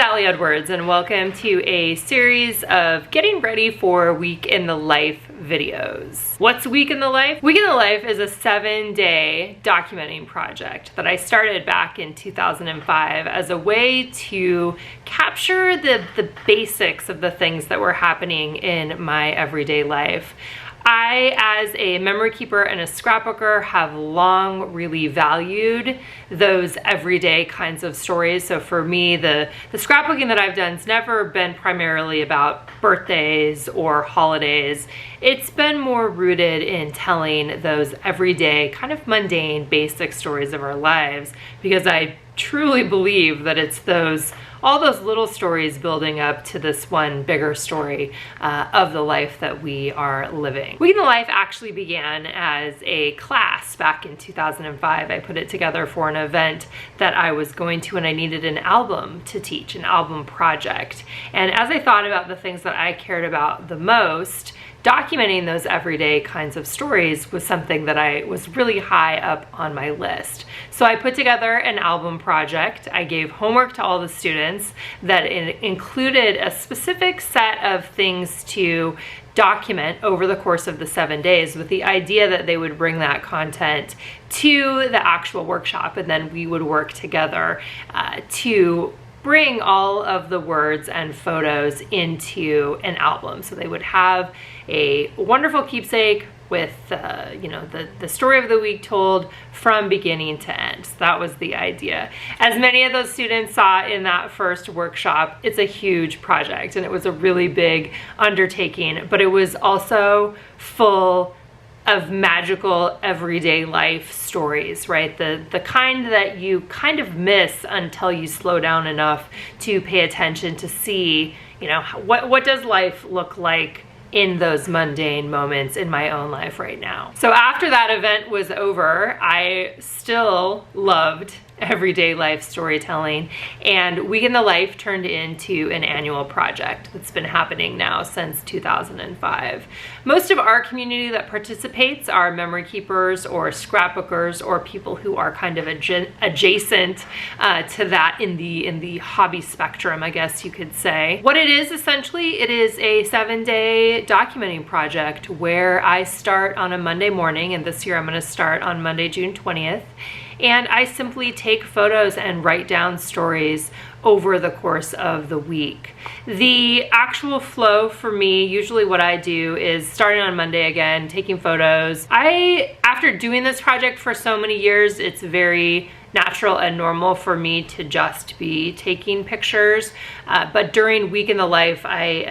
Allie Edwards, and welcome to a series of getting ready for Week in the Life videos. What's Week in the Life? Week in the Life is a 7-day documenting project that I started back in 2005 as a way to capture the basics of the things that were happening in my everyday life. I, as a memory keeper and a scrapbooker, have long really valued those everyday kinds of stories. So for me, the scrapbooking that I've done has never been primarily about birthdays or holidays. It's been more rooted in telling those everyday, kind of mundane, basic stories of our lives, because I truly believe that it's all those little stories building up to this one bigger story of the life that we are living. Week in the Life actually began as a class back in 2005. I put it together for an event that I was going to, and I needed an album to teach, an album project. And as I thought about the things that I cared about the most, documenting those everyday kinds of stories was something that I was really high up on my list. So I put together an album project. I gave homework to all the students that included a specific set of things to document over the course of the 7 days, with the idea that they would bring that content to the actual workshop, and then we would work together to bring all of the words and photos into an album. So they would have a wonderful keepsake with the story of the week told from beginning to end. So that was the idea. As many of those students saw in that first workshop, it's a huge project and it was a really big undertaking, but it was also full of magical everyday life stories, right? The kind that you kind of miss until you slow down enough to pay attention to see, what does life look like in those mundane moments in my own life right now. So after that event was over, I still loved everyday life storytelling, and Week in the Life turned into an annual project that's been happening now since 2005. Most of our community that participates are memory keepers or scrapbookers or people who are kind of adjacent to that in the hobby spectrum, I guess you could say. What it is essentially, it is a 7-day documenting project where I start on a Monday morning, and this year I'm going to start on Monday, June 20th. And I simply take photos and write down stories over the course of the week. The actual flow for me, usually what I do is starting on Monday again, taking photos. After doing this project for so many years, it's very natural and normal for me to just be taking pictures. But during Week in the Life, I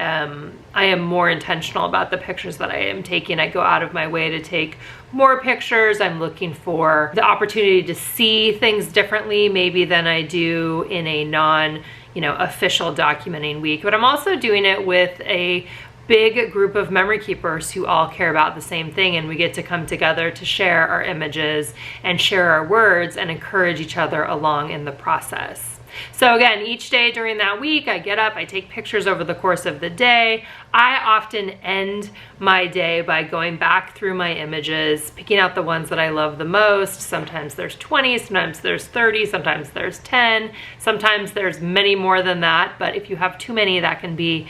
am more intentional about the pictures that I am taking. I go out of my way to take more pictures. I'm looking for the opportunity to see things differently maybe than I do in a official documenting week. But I'm also doing it with a big group of memory keepers who all care about the same thing, and we get to come together to share our images and share our words and encourage each other along in the process. So again, each day during that week, I get up, I take pictures over the course of the day. I often end my day by going back through my images, picking out the ones that I love the most. Sometimes there's 20, sometimes there's 30, sometimes there's 10, sometimes there's many more than that. But if you have too many, that can be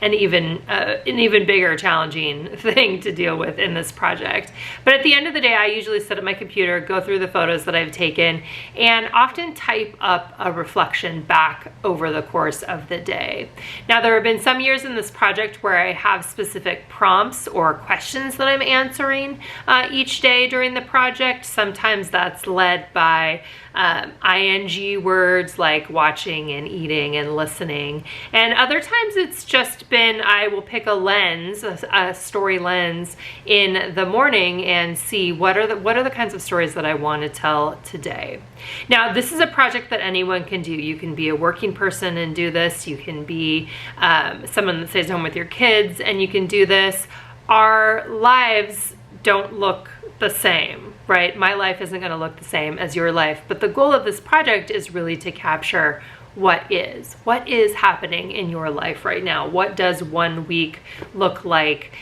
an even bigger challenging thing to deal with in this project. But at the end of the day, I usually sit at my computer, go through the photos that I've taken, and often type up a reflection back over the course of the day. Now, there have been some years in this project where I have specific prompts or questions that I'm answering each day during the project. Sometimes that's led by ing words like watching and eating and listening. And other times it's just been, I will pick a lens, a story lens in the morning and see what are the kinds of stories that I want to tell today. Now, this is a project that anyone can do. You can be a working person and do this. You can be someone that stays home with your kids and you can do this. Our lives don't look the same, right? My life isn't going to look the same as your life, but the goal of this project is really to capture what is happening in your life right now. What does 1 week look like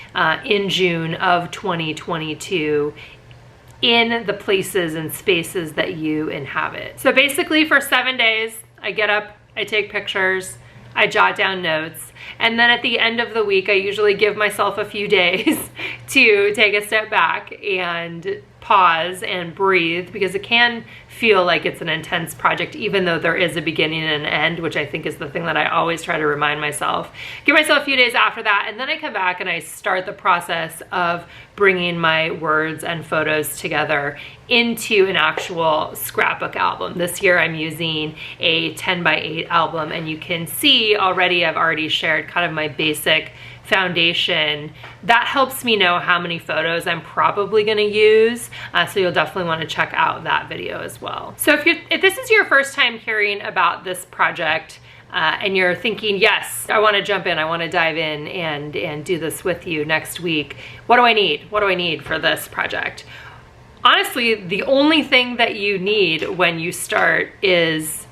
in June of 2022 in the places and spaces that you inhabit? So basically for 7 days, I get up I take pictures, I jot down notes, and then at the end of the week, I usually give myself a few days to take a step back and pause and breathe, because it can feel like it's an intense project, even though there is a beginning and an end, which I think is the thing that I always try to remind myself. Give myself a few days after that, and then I come back and I start the process of bringing my words and photos together into an actual scrapbook album. This year I'm using a 10x8 album, and you can see already I've already shared kind of my basic foundation. That helps me know how many photos I'm probably going to use, so you'll definitely want to check out that video as well. So if this is your first time hearing about this project, and you're thinking, yes, I want to jump in, I want to dive in and do this with you next week, what do I need? What do I need for this project? Honestly, the only thing that you need when you start is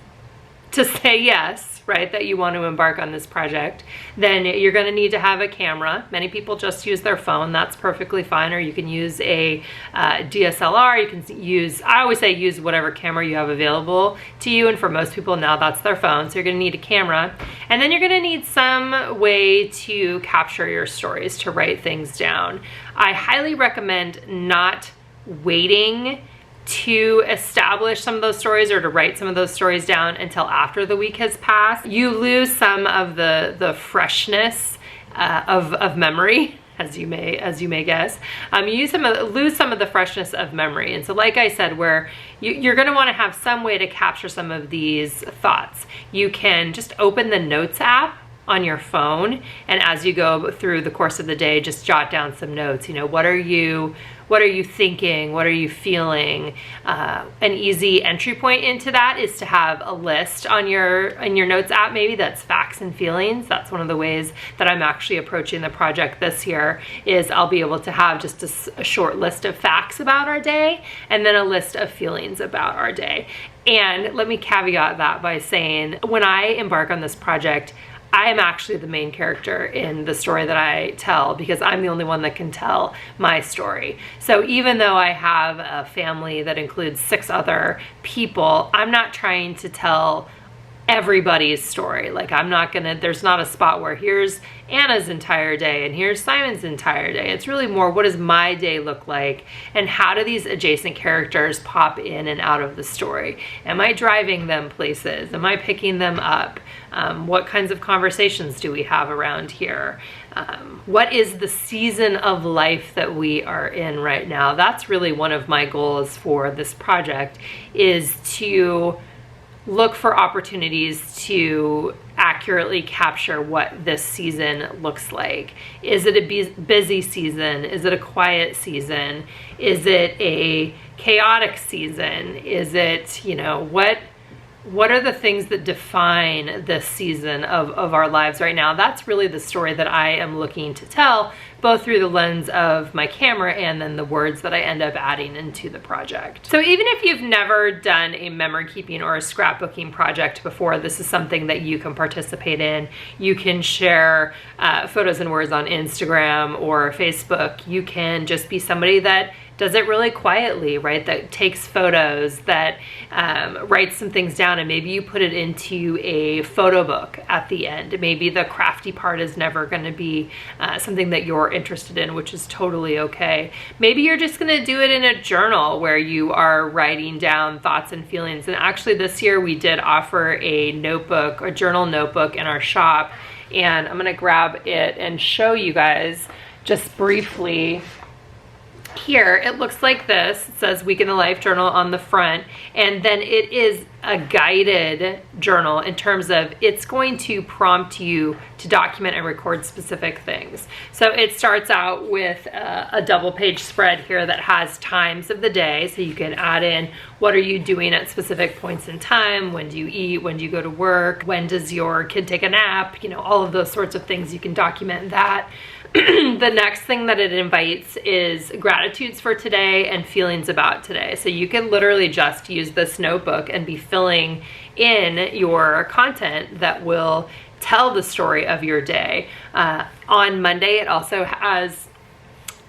to say yes, right, that you want to embark on this project. Then you're going to need to have a camera. Many people just use their phone. That's perfectly fine. Or you can use a DSLR. You can use, I always say use whatever camera you have available to you. And for most people now, that's their phone. So you're going to need a camera. And then you're going to need some way to capture your stories, to write things down. I highly recommend not waiting to establish some of those stories or to write some of those stories down until after the week has passed. You lose some of the freshness of memory, as you may guess. You lose some of the freshness of memory. And so like I said, where you're going to want to have some way to capture some of these thoughts. You can just open the Notes app on your phone, and as you go through the course of the day, just jot down some notes. You know, what are you thinking? What are you feeling? An easy entry point into that is to have a list on your Notes app, maybe that's facts and feelings. That's one of the ways that I'm actually approaching the project this year, is I'll be able to have just a short list of facts about our day and then a list of feelings about our day. And let me caveat that by saying, when I embark on this project, I am actually the main character in the story that I tell, because I'm the only one that can tell my story. So even though I have a family that includes 6 other people, I'm not trying to tell everybody's story. Like, there's not a spot where here's Anna's entire day and here's Simon's entire day. It's really more, what does my day look like, and how do these adjacent characters pop in and out of the story? Am I driving them places? Am I picking them up? What kinds of conversations do we have around here? What is the season of life that we are in right now? That's really one of my goals for this project, is to look for opportunities to accurately capture what this season looks like. Is it a busy season? Is it a quiet season? Is it a chaotic season? Is it, you know, what are the things that define this season of our lives right now? That's really the story that I am looking to tell, both through the lens of my camera and then the words that I end up adding into the project. So even if you've never done a memory keeping or a scrapbooking project before, this is something that you can participate in. You can share photos and words on Instagram or Facebook. You can just be somebody that does it really quietly, right? That takes photos, that writes some things down, and maybe you put it into a photo book at the end. Maybe the crafty part is never going to be something that you're interested in, which is totally okay. Maybe you're just going to do it in a journal where you are writing down thoughts and feelings. And actually this year we did offer a notebook, a journal notebook in our shop, and I'm going to grab it and show you guys just briefly. Here, it looks like this. It says Week in the Life Journal on the front, and then it is a guided journal in terms of it's going to prompt you to document and record specific things. So it starts out with a double page spread here that has times of the day, so you can add in what are you doing at specific points in time, when do you eat, when do you go to work, when does your kid take a nap, you know, all of those sorts of things. You can document that. The next thing that it invites is gratitudes for today and feelings about today. So you can literally just use this notebook and be filling in your content that will tell the story of your day. On Monday, it also has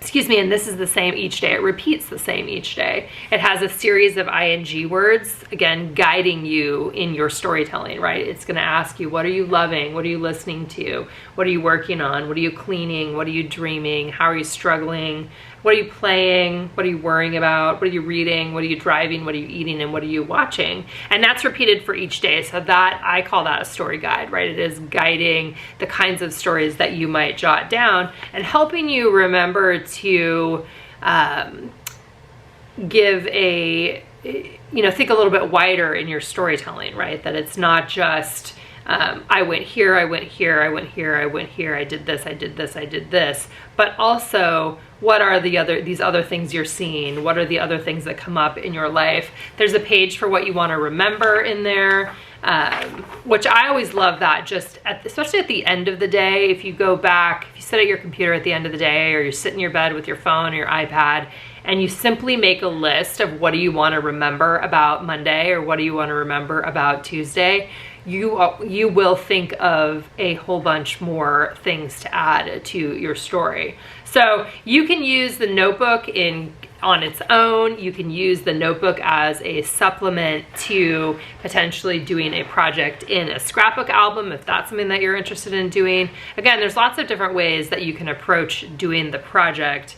Excuse me, and this is the same each day. It repeats the same each day. It has a series of ing words, again, guiding you in your storytelling, right? It's gonna ask you, what are you loving? What are you listening to? What are you working on? What are you cleaning? What are you dreaming? How are you struggling? What are you playing? What are you worrying about? What are you reading? What are you driving? What are you eating? And what are you watching? And that's repeated for each day. So that, I call that a story guide, right? It is guiding the kinds of stories that you might jot down and helping you remember to give a, think a little bit wider in your storytelling, right? That it's not just, I went here, I went here, I went here, I went here, I did this, I did this, I did this, but also what are these other things you're seeing? What are the other things that come up in your life? There's a page for what you want to remember in there, which I always love that, especially at the end of the day. If you go back, if you sit at your computer at the end of the day, or you sit in your bed with your phone or your iPad, and you simply make a list of what do you want to remember about Monday, or what do you want to remember about Tuesday, you will think of a whole bunch more things to add to your story. So you can use the notebook on its own. You can use the notebook as a supplement to potentially doing a project in a scrapbook album, if that's something that you're interested in doing. Again, there's lots of different ways that you can approach doing the project.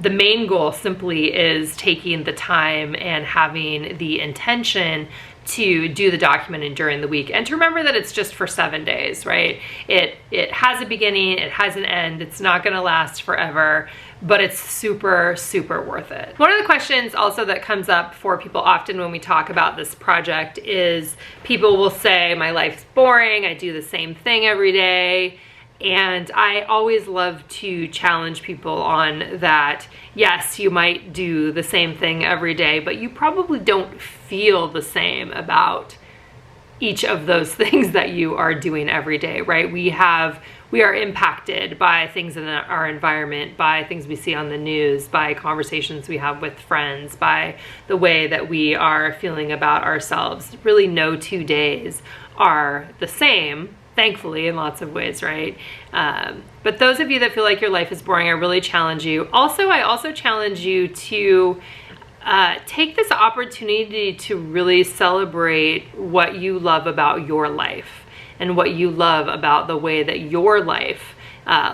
The main goal simply is taking the time and having the intention to do the documenting during the week, and to remember that it's just for 7 days, right? It has a beginning, it has an end, it's not gonna last forever, but it's super, super worth it. One of the questions also that comes up for people often when we talk about this project is people will say, my life's boring, I do the same thing every day. And I always love to challenge people on that. Yes, you might do the same thing every day, but you probably don't feel the same about each of those things that you are doing every day, right? We are impacted by things in our environment, by things we see on the news, by conversations we have with friends, by the way that we are feeling about ourselves. Really, no 2 days are the same, thankfully, in lots of ways, right? But those of you that feel like your life is boring, I really challenge you. I also challenge you to take this opportunity to really celebrate what you love about your life and what you love about the way that your life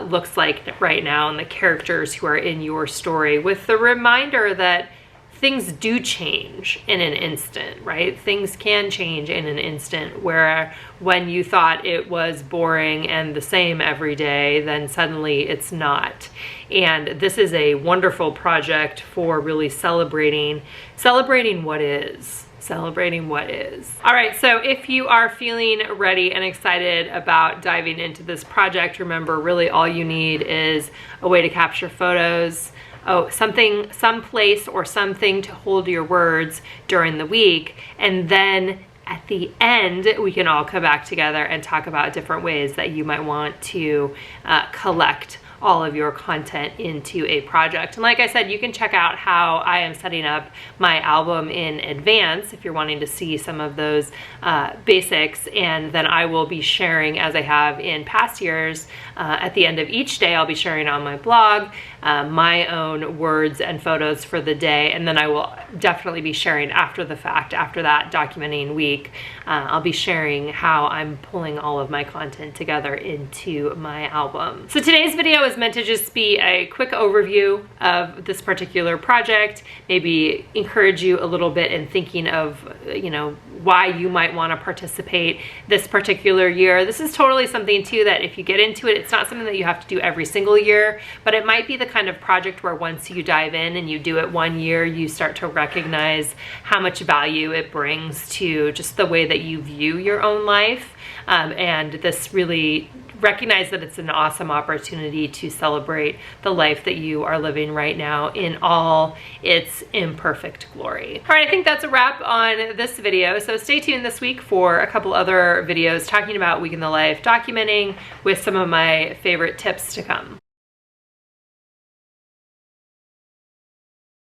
looks like right now and the characters who are in your story, with the reminder that things do change in an instant, right? Things can change in an instant, where when you thought it was boring and the same every day, then suddenly it's not. And this is a wonderful project for really celebrating what is. Celebrating what is. All right, so if you are feeling ready and excited about diving into this project, remember, really all you need is a way to capture photos, some place or something to hold your words during the week, and then at the end we can all come back together and talk about different ways that you might want to collect all of your content into a project. And like I said, you can check out how I am setting up my album in advance if you're wanting to see some of those basics. And then I will be sharing, as I have in past years, at the end of each day, I'll be sharing on my blog my own words and photos for the day. And then I will definitely be sharing after the fact, after that documenting week, I'll be sharing how I'm pulling all of my content together into my album. So today's video is meant to just be a quick overview of this particular project, maybe encourage you a little bit in thinking of, why you might want to participate this particular year. This is totally something too that if you get into it, it's not something that you have to do every single year, but it might be the kind of project where once you dive in and you do it one year, you start to recognize how much value it brings to just the way that you view your own life. And this really recognize that it's an awesome opportunity to celebrate the life that you are living right now in all its imperfect glory. All right, I think that's a wrap on this video. So stay tuned this week for a couple other videos talking about Week in the Life documenting with some of my favorite tips to come.